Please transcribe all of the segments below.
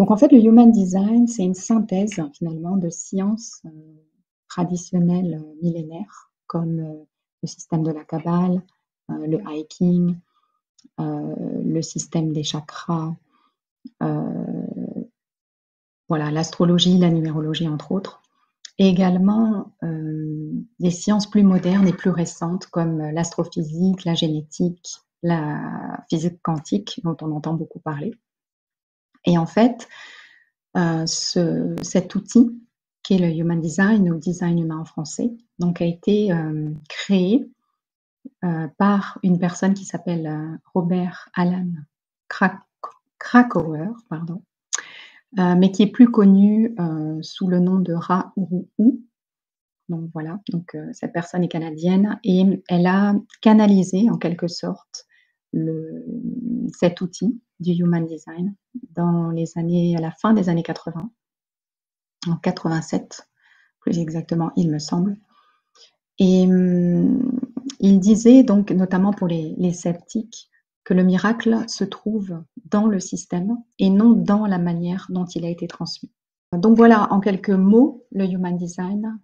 Donc en fait, le Human Design, c'est une synthèse finalement de sciences traditionnelles millénaires, comme le système de la Kabbale, le hiking, le système des chakras, voilà, l'astrologie, la numérologie, entre autres. Et également des sciences plus modernes et plus récentes, comme l'astrophysique, la génétique, la physique quantique, dont on entend beaucoup parler. Et en fait, cet outil, qui est le Human Design ou Design humain en français, donc a été créé par une personne qui s'appelle Robert Alan Krakauer, pardon, mais qui est plus connu sous le nom de Ra-Uru-Hu. Donc voilà, donc cette personne est canadienne et elle a canalisé en quelque sorte cet outil du Human Design à la fin des années 80, en 87 plus exactement, il me semble. Et il disait donc, notamment pour les sceptiques, que le miracle se trouve dans le système et non dans la manière dont il a été transmis. Donc voilà, en quelques mots, le Human Design,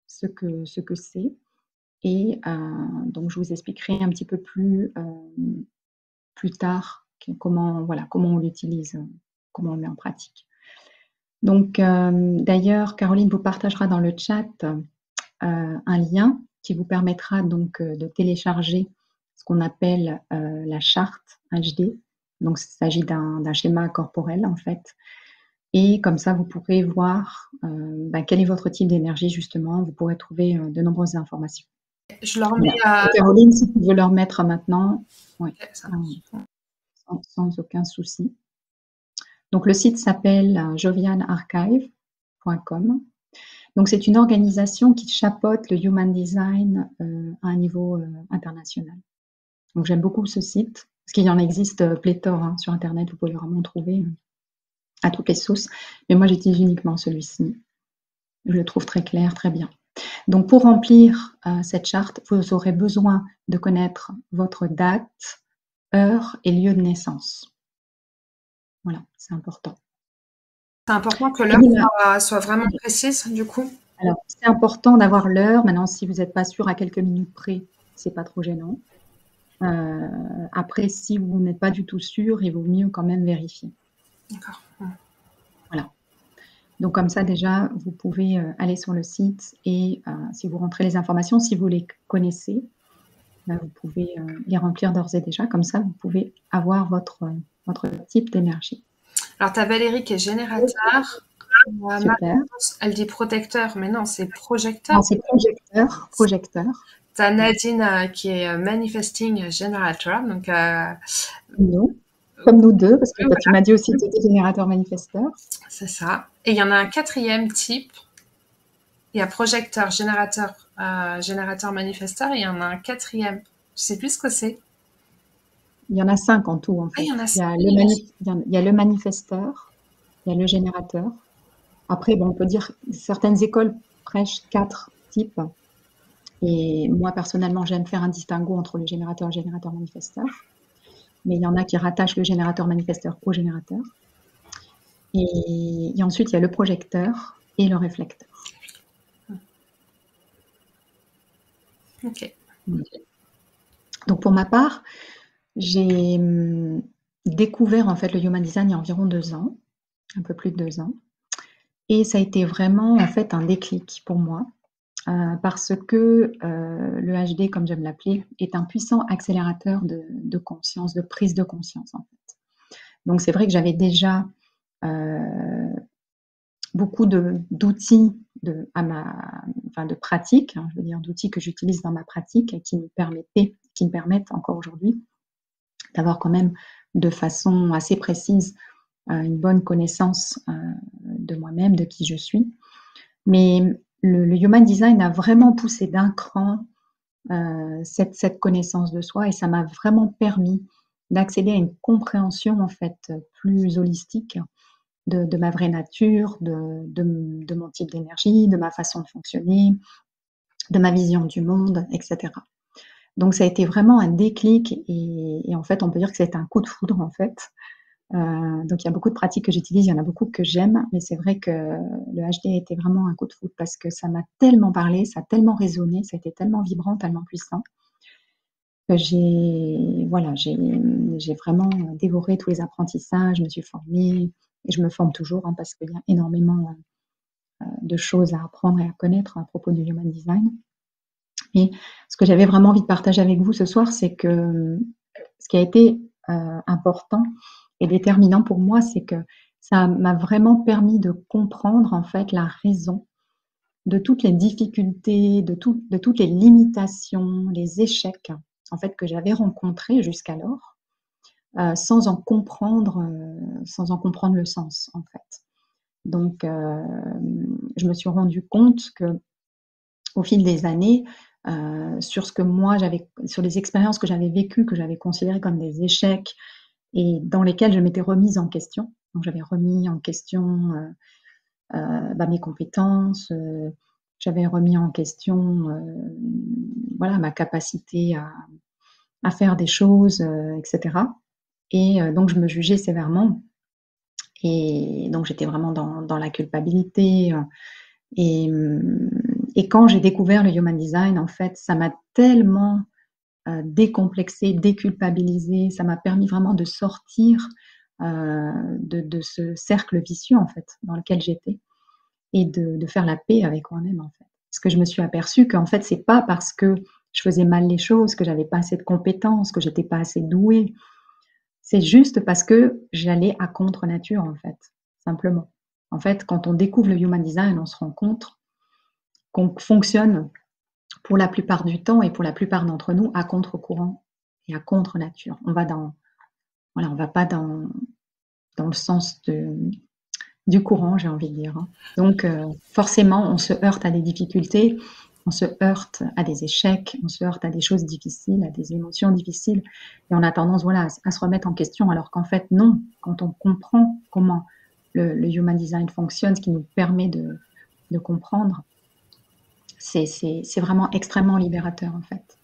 ce que c'est. Et donc je vous expliquerai un petit peu plus tard comment on l'utilise, comment on le met en pratique. Donc d'ailleurs, Caroline vous partagera dans le chat un lien qui vous permettra donc de télécharger ce qu'on appelle la charte HD. Donc il s'agit d'un schéma corporel en fait. Et comme ça, vous pourrez voir quel est votre type d'énergie justement. Vous pourrez trouver de nombreuses informations. Je leur mets à... Caroline, si tu veux leur mettre maintenant, oui, Okay, sans aucun souci. Donc le site s'appelle jovianarchive.com. Donc c'est une organisation qui chapeaute le Human Design à un niveau international. Donc j'aime beaucoup ce site, parce qu'il y en existe pléthore hein, sur Internet, vous pouvez vraiment trouver à toutes les sauces. Mais moi j'utilise uniquement celui-ci. Je le trouve très clair, très bien. Donc pour remplir cette charte, vous aurez besoin de connaître votre date, heure et lieu de naissance. Voilà, c'est important. C'est important que l'heure soit vraiment précise, du coup. Alors, c'est important d'avoir l'heure. Maintenant, si vous n'êtes pas sûr à quelques minutes près, c'est pas trop gênant. Après, si vous n'êtes pas du tout sûr, il vaut mieux quand même vérifier. D'accord. Voilà. Donc comme ça, déjà, vous pouvez aller sur le site et si vous rentrez les informations, si vous les connaissez, vous pouvez les remplir d'ores et déjà. Comme ça, vous pouvez avoir votre type d'énergie. Alors, tu as Valérie qui est générateur. Super. Elle dit protecteur, mais non, c'est projecteur. Non, c'est projecteur. Tu as Nadine qui est manifesting generator. Donc, comme nous deux, parce que tu m'as dit aussi que tu étais générateur manifesteur. C'est ça. Et il y en a un quatrième type. Il y a projecteur, générateur, générateur manifesteur. Et il y en a un quatrième. Je sais plus ce que c'est. Il y en a 5 en tout, en fait. Il y en a 5. Il y a le manifesteur, il y a le générateur. Après, bon, on peut dire certaines écoles prêchent 4 types. Et moi, personnellement, j'aime faire un distinguo entre le générateur et le générateur manifesteur. Mais il y en a qui rattachent le générateur manifesteur au générateur. Et ensuite, il y a le projecteur et le réflecteur. Ok. Donc, pour ma part, j'ai découvert en fait le Human Design il y a environ 2 ans, un peu plus de 2 ans. Et ça a été vraiment en fait un déclic pour moi. Parce que le HD, comme j'aime l'appeler, est un puissant accélérateur de conscience, de prise de conscience en fait. Donc c'est vrai que j'avais déjà beaucoup d'outils de pratique, hein, je veux dire d'outils que j'utilise dans ma pratique qui me permettent encore aujourd'hui d'avoir quand même de façon assez précise une bonne connaissance de moi-même, de qui je suis. Mais le Human Design a vraiment poussé d'un cran cette connaissance de soi et ça m'a vraiment permis d'accéder à une compréhension en fait plus holistique de ma vraie nature, de mon type d'énergie, de ma façon de fonctionner, de ma vision du monde, etc. Donc ça a été vraiment un déclic et en fait on peut dire que c'est un coup de foudre en fait Donc il y a beaucoup de pratiques que j'utilise, il y en a beaucoup que j'aime, mais c'est vrai que le HD a été vraiment un coup de foudre parce que ça m'a tellement parlé, ça a tellement résonné, ça a été tellement vibrant, tellement puissant que j'ai vraiment dévoré tous les apprentissages, je me suis formée et je me forme toujours, hein, parce qu'il y a énormément, de choses à apprendre et à connaître à propos du Human Design. Et ce que j'avais vraiment envie de partager avec vous ce soir, c'est que, ce qui a été, important et déterminant pour moi, c'est que ça m'a vraiment permis de comprendre, en fait, la raison de toutes les difficultés, de toutes les limitations, les échecs, en fait, que j'avais rencontrés jusqu'alors, sans en comprendre le sens, en fait. Donc, je me suis rendu compte qu'au fil des années, sur les expériences que j'avais vécues, que j'avais considérées comme des échecs et dans lesquelles je m'étais remise en question. Donc j'avais remis en question, mes compétences, j'avais remis en question, voilà, ma capacité à faire des choses, et cetera. Et donc je me jugeais sévèrement et donc j'étais vraiment dans la culpabilité, et et quand j'ai découvert le Human Design, en fait, ça m'a tellement, décomplexée, déculpabilisée, ça m'a permis vraiment de sortir, de ce cercle vicieux, en fait, dans lequel j'étais et de faire la paix avec moi-même, en fait. Parce que je me suis aperçue qu'en fait, c'est pas parce que je faisais mal les choses, que j'avais pas assez de compétences, que j'étais pas assez douée. C'est juste parce que j'allais à contre nature, en fait, simplement. En fait, quand on découvre le Human Design, on se rend compte qu'on fonctionne pour la plupart du temps et pour la plupart d'entre nous à contre-courant et à contre nature. On va pas dans le sens du courant, j'ai envie de dire, hein. Donc, forcément, on se heurte à des difficultés, on se heurte à des échecs, on se heurte à des choses difficiles, à des émotions difficiles, et on a tendance, voilà, à se remettre en question, alors qu'en fait, non. Quand on comprend comment le Human Design fonctionne, ce qui nous permet de comprendre, c'est vraiment extrêmement libérateur, en fait.